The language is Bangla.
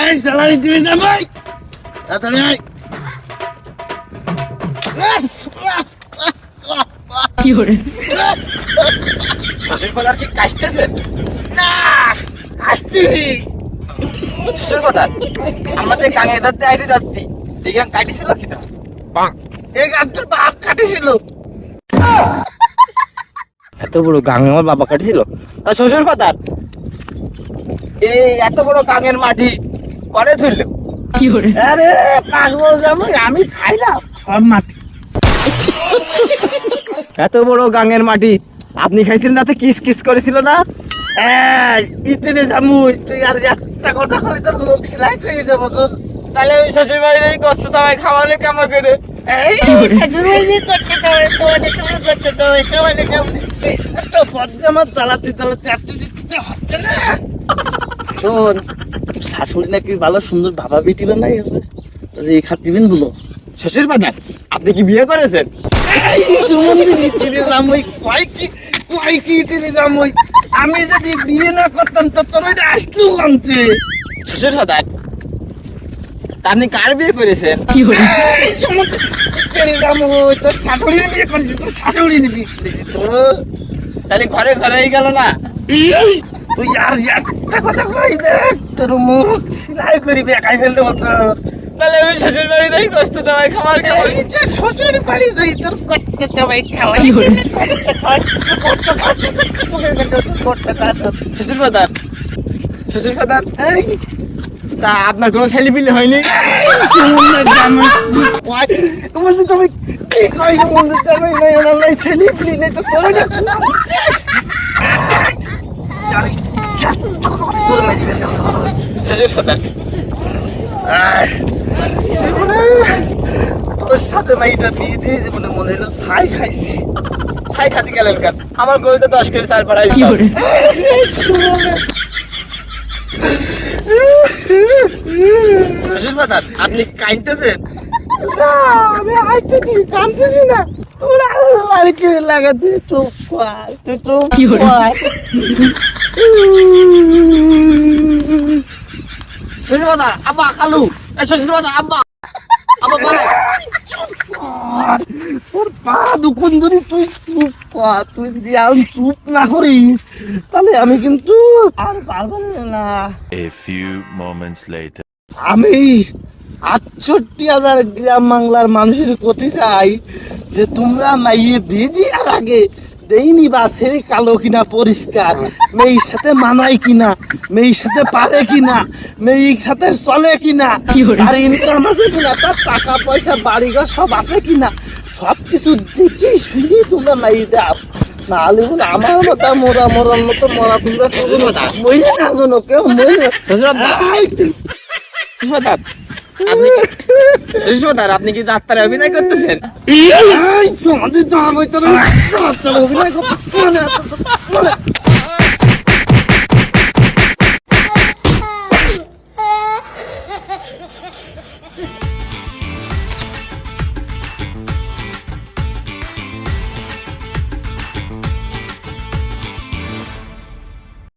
এই জ্বালানি দিয়ে জামাই তাড়াতাড়ি আয়। কি করে শ্বশুর বাজার কি কাটতেছেন? না আসছি শ্বশুর বাজার আমাদের গাঙে ধরতে আইডি যাচ্ছি এই গান কাটিছিল কিনা? এই গাছটার বাপ কাটেছিল। এত বড় গাঙ আমার বাবা কাটিছিল? শ্বশুর বাজার এই এত বড় গাঙের মাটি করে তুলল? কি করে আরে পাগল জামাই আমি খাইলাম সব মাটি। এত বড় গাঙের মাটি আপনি খাইছিলেন, তাতে কিস কিস করেছিল না? এই ইতিনে জামুই তুই আর একটা কথা কই তোর লোক সেলাই করে দেবো তোর। তাহলে ওই শ্বশুর বাড়িতে কষ্ট তোমায় খাওয়ালে কেমন করে? এই সাজুমাইনি করতে হবে তোমাদের কেমন করতে হবে কেমন কেমন তো পদ্মা চালাতে চালাতে এত দিতে হচ্ছে না। শোন শাশুড়ি নাকি ভালো সুন্দর ভাবা বেটিল নাই আছে এই খাতিবেন গুলো। শ্বশুর বাজার আপনি কি বিয়ে করেছেন? এই সুমন্দি ইতিনে জামুই কয় কি ইতিনে জামুই আমি যদি বিয়ে না করতাম তো তোর এটা আসলু গন্তে। শ্বশুর বাজার আপনি কার বিয়ে করেছেন? কি করে এই সুমন্দি ইতিনে জামুই তোর শাশুড়ি বিয়ে করবি তোর শাশুড়ি বিয়ে করেছি তোর। তাহলে ঘরে ঘরেই গেল না? তুই আর একটা কথা কই দেখ তোর মুখ সেলাই করিবি একাই ফেলতে মতো। তাহলে ওই শ্বশুর বাড়িতেই কষ্ট তোমায় খাবার খাওয়াই। এই যে শ্বশুর বাড়ি যাই তোর করতে সবাই খাওয়াই। কি করে শ্বশুর বাজার শ্বশুর বাজার এই তা আপনার কোনো ছেলে পিলে হয়নি? সুমন্দির জামাই কয় বলতে তুমি কি কই সুমন্দির জামাই নাই ওনার নাই ছেলে পিলি নাই তো তোর না শ্বশুর বাজার তোর সাথে মাইটা বিয়ে দিয়ে জীবনে মনে হলো ছাই খাইছি। ছাই খাতে গেলেন কেন? আমার গরুটা 10 কেজি চাল পাড়াই। কি করে শ্বশুর বাজার আপনি কাইনতেছেন? না আমি আইতেছি কামতেছি না তোরা আর কি লাগাতে চুপ কর তুই চুপ কি করে? কর। শ্বশুর বাজার আব্বা খালু শ্বশুর বাজার আব্বা আব্বা বলে তোর পা দুকুন ধরে তুই চুপ কর তুই দিয়া চুপ না করিস তাহলে আমি কিন্তু আর পারবো না। A few moments later. আমি 68,000 গ্রাম বাংলার মানুষের কথি চাই যে তোমরা মাইয়ে বিয়ে দেওয়ার আগে দেইনি বা ছেলে কালো কিনা পরিষ্কার, মেয়ের সাথে মানায় কিনা, মেয়ের সাথে পারে কিনা, মেয়ের সাথে চলে কিনা, কি বলে? আর ইনকাম আছে কিনা, তার টাকা পয়সা বাড়িঘর সব আছে কিনা, সব কিছু দেখি শুনি তোমরা মাইয়ে দাও। নাহলে বলে আমার মতো মরার মতো মরা তোমরা মরে না জানো কেউ মরে। শ্বশুর বাজার আপনি শ্বশুর বাজার আপনি কি ডাক্তারে অভিনয় করতেছেন? এই সমাধি তো আমি তোর অভিনয় করতে